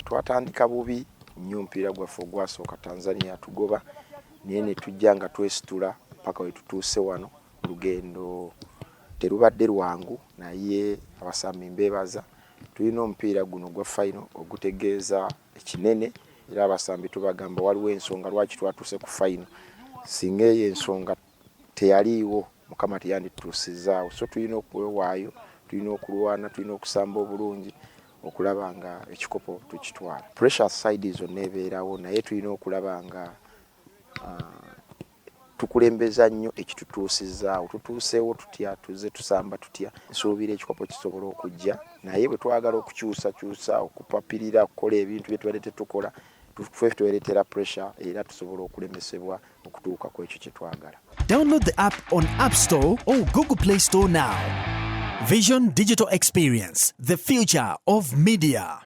Twatandika bubi nnyo omupiira gwaffe ogwasooka Tanzania tugoba naye ne tujja nga twesitula paka we tutuuse wano. Olugendo terubadde lwangu naye abasambi mbeebaza. Tulina omupiira guno gwa final ogutegeeza ekinene era abasambi tubagamba waliwo ensonga lwaki twatuuse ku final. Singa eyo ensonga teyaliiwo Mukama teyandituusizaawo. So tulina okwewaayo, tulina okulwana, tulina okusamba obulungi okulaba nga ekikopo tukitwala. Pressure side zonna ebeerawo naye tulina okulaba nga tukulembeza nnyo ekitutuusizaawo. Tutuuseewo tutya, tuzze tusamba tutya. Nsuubira ekikopo kisobola okujja naye bwe twagala okukyusa okupapirira okukola ebintu bye tubadde tetukola ffe tuweeretera pressure era tusobola okulemesebwa okutuuka ku ekyo kye twagala. Download the app on App Store or Google Play Store now. Vision Digital Experience, the future of media.